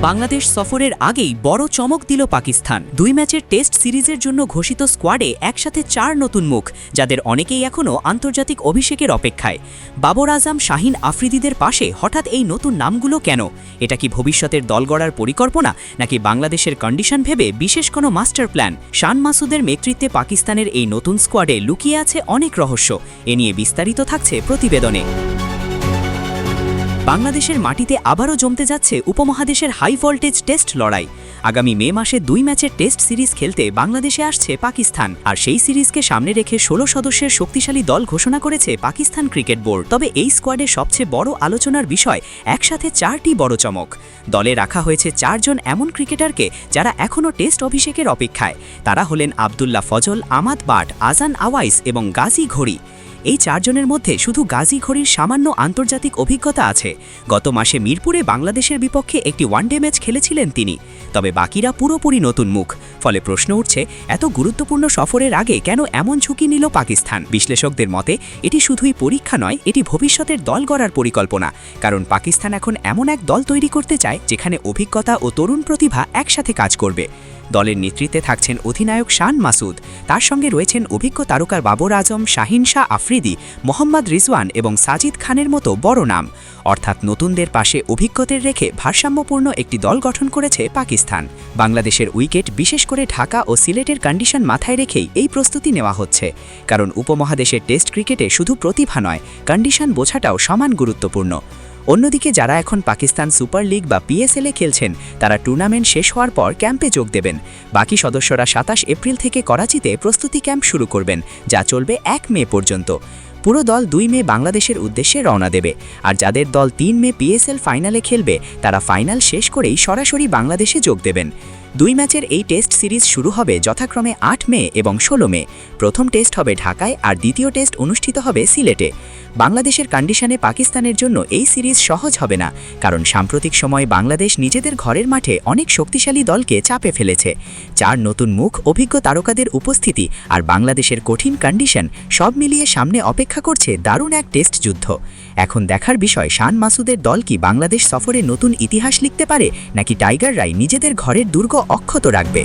বাংলাদেশ সফরের আগেই বড় চমক দিল পাকিস্তান। 2 ম্যাচের টেস্ট সিরিজের জন্য ঘোষিত স্কোয়াডে একসাথে 4 নতুন মুখ, যাদের অনেকেই এখনও আন্তর্জাতিক অভিষেকের অপেক্ষায়। বাবর আজম, শাহিন আফ্রিদিদের পাশে হঠাৎ এই নতুন নামগুলো কেন? এটা কি ভবিষ্যতের দল গড়ার পরিকল্পনা, নাকি বাংলাদেশের কন্ডিশন ভেবে বিশেষ কোনো মাস্টার প্ল্যান? শান মাসুদের নেতৃত্বে পাকিস্তানের এই নতুন স্কোয়াডে লুকিয়ে আছে অনেক রহস্য। এ নিয়ে বিস্তারিত থাকছে প্রতিবেদনে। বাংলাদেশের মাটিতে আবারও জমতে যাচ্ছে উপমহাদেশের হাই ভোল্টেজ টেস্ট লড়াই। আগামী মে মাসে 2 ম্যাচের টেস্ট সিরিজ খেলতে বাংলাদেশে আসছে পাকিস্তান, আর সেই সিরিজকে সামনে রেখে 16 সদস্যের শক্তিশালী দল ঘোষণা করেছে পাকিস্তান ক্রিকেট বোর্ড। তবে এই স্কোয়াডে সবচেয়ে বড় আলোচনার বিষয় একসাথে 4টি বড় চমক। দলে রাখা হয়েছে 4 জন এমন ক্রিকেটারকে যারা এখনও টেস্ট অভিষেকের অপেক্ষায়। তারা হলেন আবদুল্লাহ ফজল, আমাদ বাট, আজান আওয়াইস এবং গাজী ঘড়ি। এই 4 জনের মধ্যে শুধু গাজী ঘড়ির সামান্য আন্তর্জাতিক অভিজ্ঞতা আছে। গত মাসে মিরপুরে বাংলাদেশের বিপক্ষে একটি ওয়ানডে ম্যাচ খেলেছিলেন তিনি। তবে বাকিরা পুরোপুরি নতুন মুখ। ফলে প্রশ্ন উঠছে, এত গুরুত্বপূর্ণ সফরের আগে কেন এমন ঝুঁকি নিল পাকিস্তান? বিশ্লেষকদের মতে এটি শুধুই পরীক্ষা নয়, এটি ভবিষ্যতের দল গড়ার পরিকল্পনা। কারণ পাকিস্তান এখন এমন এক দল তৈরি করতে চায় যেখানে অভিজ্ঞতা ও তরুণ প্রতিভা একসাথে কাজ করবে। দলের নেতৃত্বে থাকছেন অধিনায়ক শান মাসুদ, তার সঙ্গে রয়েছেন অভিজ্ঞ তারকার বাবর আজম, শাহিন শাহ আফ্রিদি, মোহাম্মদ রিজওয়ান এবং সাজিদ খানের মতো বড় নাম। অর্থাৎ নতুনদের পাশে অভিজ্ঞদের রেখে ভারসাম্যপূর্ণ একটি দল গঠন করেছে পাকিস্তান। বাংলাদেশের উইকেট, বিশেষ করে ঢাকা ও সিলেটের কন্ডিশন মাথায় রেখেই এই প্রস্তুতি নেওয়া হচ্ছে। কারণ উপমহাদেশের টেস্ট ক্রিকেটে শুধু প্রতিভা নয়, কন্ডিশন বোঝাটাও সমান গুরুত্বপূর্ণ। অন্যদিকে যারা এখন পাকিস্তান সুপার লিগ বা পিএসএলে খেলছেন, তারা টুর্নামেন্ট শেষ হওয়ার পর ক্যাম্পে যোগ দেবেন। বাকি সদস্যরা 27 এপ্রিল থেকে করাচিতে প্রস্তুতি ক্যাম্প শুরু করবেন, যা চলবে 1 মে পর্যন্ত। পুরো দল 2 মে বাংলাদেশের উদ্দেশ্যে রওনা দেবে, আর যাদের দল 3 মে পিএসএল ফাইনালে খেলবে, তারা ফাইনাল শেষ করেই সরাসরি বাংলাদেশে যোগ দেবেন। 2 ম্যাচের এই টেস্ট সিরিজ শুরু হবে যথাক্রমে 8 মে এবং 16 মে। প্রথম টেস্ট হবে ঢাকায়, আর দ্বিতীয় টেস্ট অনুষ্ঠিত হবে সিলেটে। বাংলাদেশের কন্ডিশনে পাকিস্তানের জন্য এই সিরিজ সহজ হবে না, কারণ সাম্প্রতিক সময়ে বাংলাদেশ নিজেদের ঘরের মাঠে অনেক শক্তিশালী দলকে চাপে ফেলেছে। 4 নতুন মুখ, অভিজ্ঞ তারকাদের উপস্থিতি আর বাংলাদেশের কঠিন কন্ডিশন সব মিলিয়ে সামনে অপেক্ষা করছে দারুণ এক টেস্ট যুদ্ধ। এখন দেখার বিষয়, শান মাসুদের দল কি বাংলাদেশ সফরে নতুন ইতিহাস লিখতে পারে, নাকি টাইগাররাই নিজেদের ঘরের দুর্গ অক্ষত রাখবে?